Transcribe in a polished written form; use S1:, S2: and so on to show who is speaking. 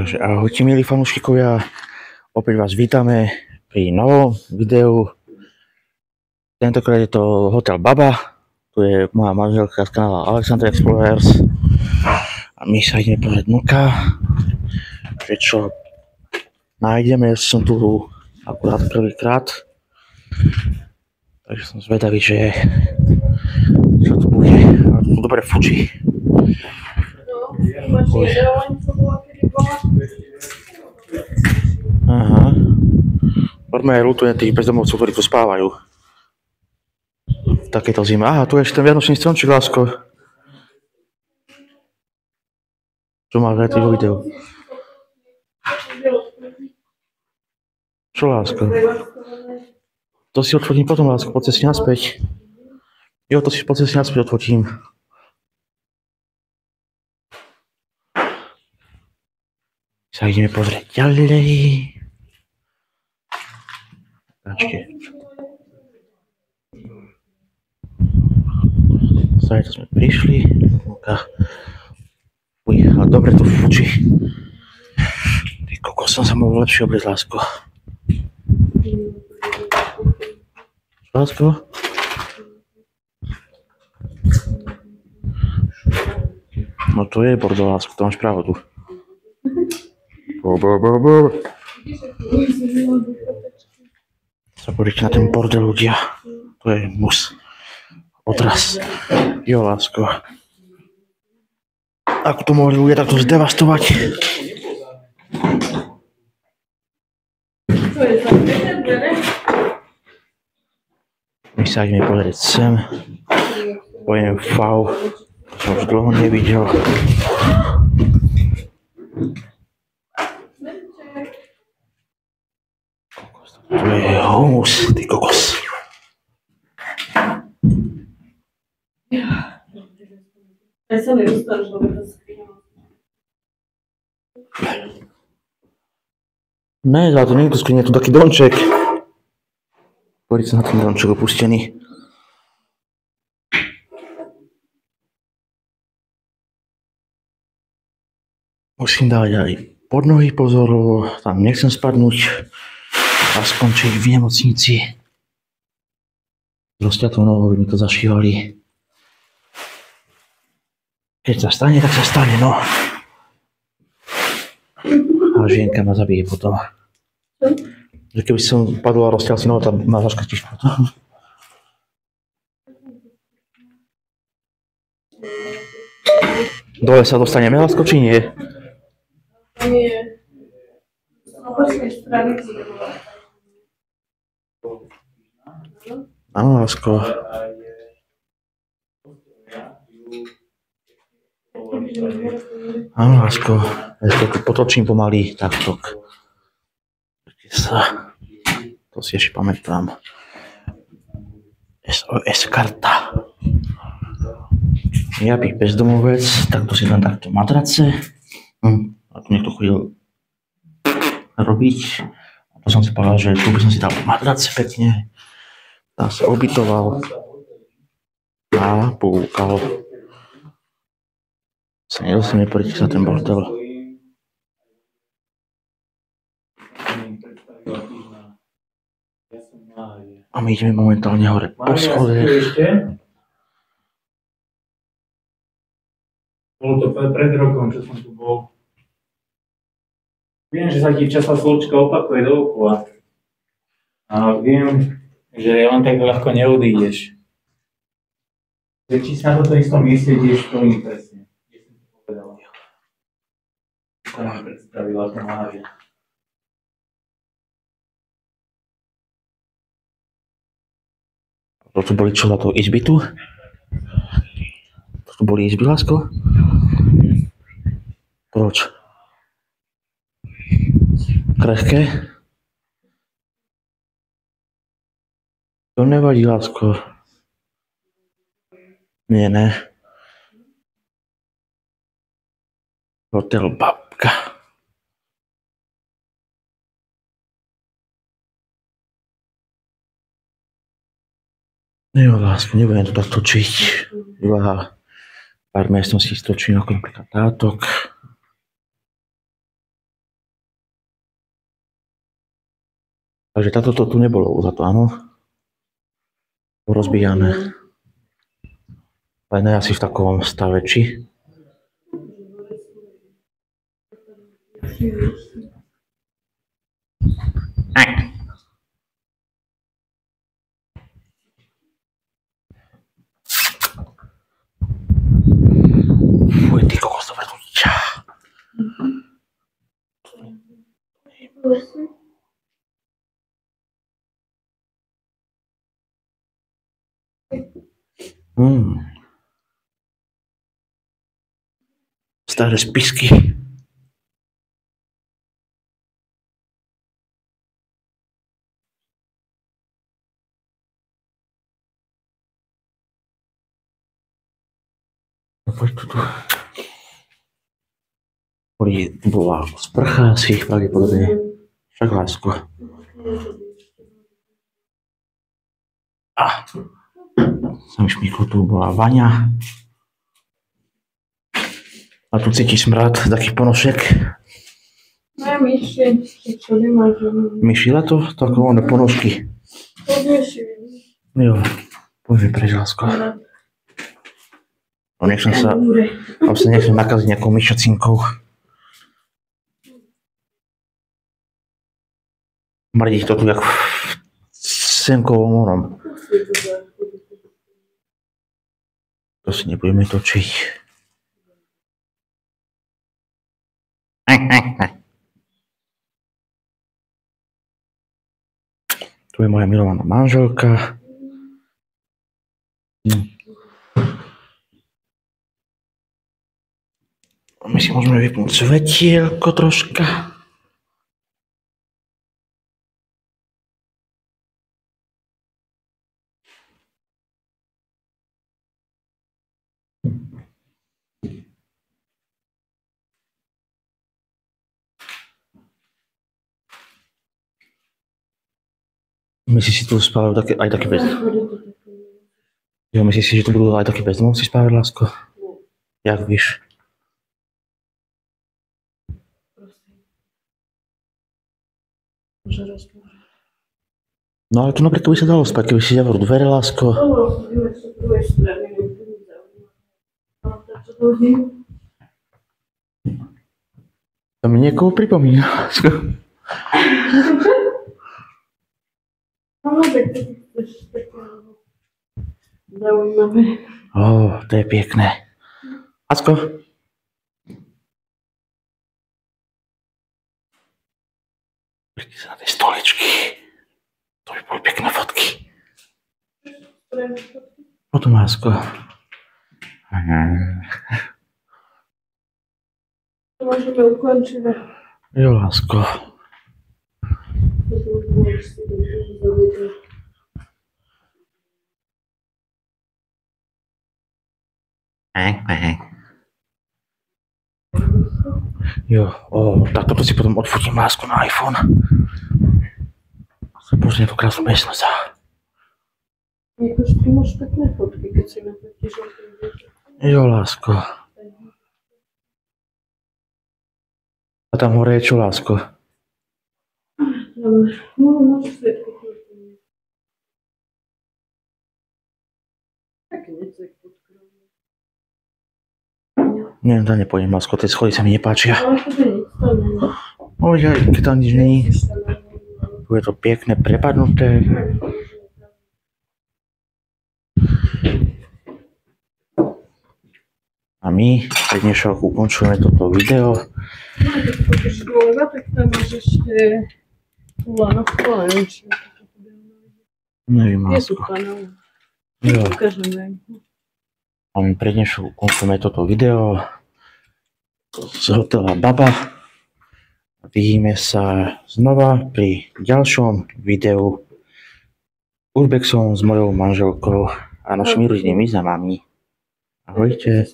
S1: Takže ahojte milí fanúšikovia, opäť vás vítame pri novom videu. Tentokrát je to Hotel Baba, tu je moja manželka z kanála Alexander Explorers a my sa ideme pozrieť dnuka, že čo nájdeme. Som tu akurát prvýkrát, takže som zvedavý, že čo tu bude. Dobre fučí. Aha. Normálne ľutujem tých bezdomovcov, ktorí tu spávajú v takéto zime. Aha, tu je ešte ten vianočný stromček, lásko. Čo máš aj tých video? Čo, lásko? To si odfotím potom, lásko, po ceste naspäť. Jo, to si po ceste naspäť odfotím. Sa ideme pozrieť ďalej. Počkej. Zajtra sme prišli. Uj, ale dobre tu fučí. Ty kokos, som sa mohol lepšie obliecť, lásko. Lásko? No to je bordel, lásko, to máš pravdu. Sa pozrite na ten bordel, ľudia. To je mus. Odraz. Jo, lásko. Ako to mohli ľudia takto zdevastovať? My sa ideme pozrieť sem. Pojem FAU. To som už dlho nevidel. To je humus, ty kokos. Ne, ale to nie je to skrine, je to taký domček. Poďte sa na ten domček opustený. Musím dávať aj pod nohy pozor, tam nechcem spadnúť a skončiť v nemocnici. S rozťatou nohou mi to zašívali. Keď sa stane, tak sa stane, no. A žienka ma zabije potom. Že keby som padol a rozťal si nohu, tam ma zaškrtíš potom. Dole sa dostaneme, lásko, či nie? Nie. Áno, lásko. Áno, lásko. Ešte tu potočím pomaly, takto. To si ešte pamätám. SOS karta. Ja bych bezdomovec, takto si dám takto matrace. A tu niekto chodil robiť. A to som si povedal, že tu by som si dal matrace pekne. Tam sa ubytoval a púkal. Sa nedostaneme poriť na ten bordel. A my ideme momentálne hore po schodech.
S2: Bolo to pred rokom, čo som tu bol. Viem, že sa ti časá sločka opakuje dookola. A viem, že len tak ľahko neodídeš. Či si na toto istom mieste ideš, to nie presne. Kde som to povedal. To mi predstavila to Mária.
S1: Toto boli čo na to izby tu? Toto boli izby, lásko? Proč? Krehké? To nevadí, lásko. Nie, ne. Hotel Babka. Jo, lásko, nebudem to tak točiť. Iba pár miestností stočím, ako napríklad tátok. Takže táto to tu nebolo za to, áno. Rozbijané. Ale ne asi v takovom stave, či? Fuj, ty kokos, dobre tu niča. Staré spisky. No poď tu. Bola sprcha asi pravdepodobne. Však lásko. Sam šmíkol, tu bola vaňa. A tu cíti smrad, taký ponošek.
S3: Ne, myši, čo nemáš.
S1: Myšila to? Takové ponožky.
S3: Myši.
S1: Jo, poďme preč, lásko. No nechcem sa, nechcem nakaziť nejakou myšacinkou. Mrdí to tu jak v semkovom onom. To si nebudeme točiť. Tu je moja milovaná manželka. My si môžeme vypnúť svetielko troška. Myslíš si tu spávajú aj také bez... Jo, myslíš si, že tu budú aj také bezdomovci spávať, lásko? Jak víš? No ale tu napríklad by sa dalo spať, keby si zavrú dvere, lásko. To mi niekoho pripomína, lásko.
S3: No, tak to je také zaujímavé.
S1: To je pekné. Lásko. Príďte sa na tej stoličky. To by boli pekné fotky. Potom, lásko.
S3: To môžeme ukončiť.
S1: Jo, lásko. Jo, tak toto si potom odfotím, lásku, na iPhone. Sa pozriem po krásnu miestnosť.
S3: Jakož ty máš pekné fotky, keď si nafotíš o tom deťa.
S1: Jo, lásko. A tam hore je čo, lásko?
S3: No, môžeš si odfotím. Také niečo je podkrovné.
S1: Nie, tam nepôjdem, lásko, tie schody sa mi nepáčia.
S3: Ale to je nič, to nie.
S1: Keď tam nič není. Tu je to pekné, prepadnuté. A my pre dnešok ukončujeme toto video.
S3: No, keď poďš dole, tak tam máš ešte lanovku, ale neviem, či je to bude.
S1: Neviem,
S3: Je tu
S1: lásko.
S3: kanál.
S1: Jo.
S3: Ukážem vám.
S1: A my pre dnešok ukončujeme toto video z hotela Baba. Vidíme sa znova pri ďalšom videu Urbexom s mojou manželkou a našimi rodinými známami. Ahojte.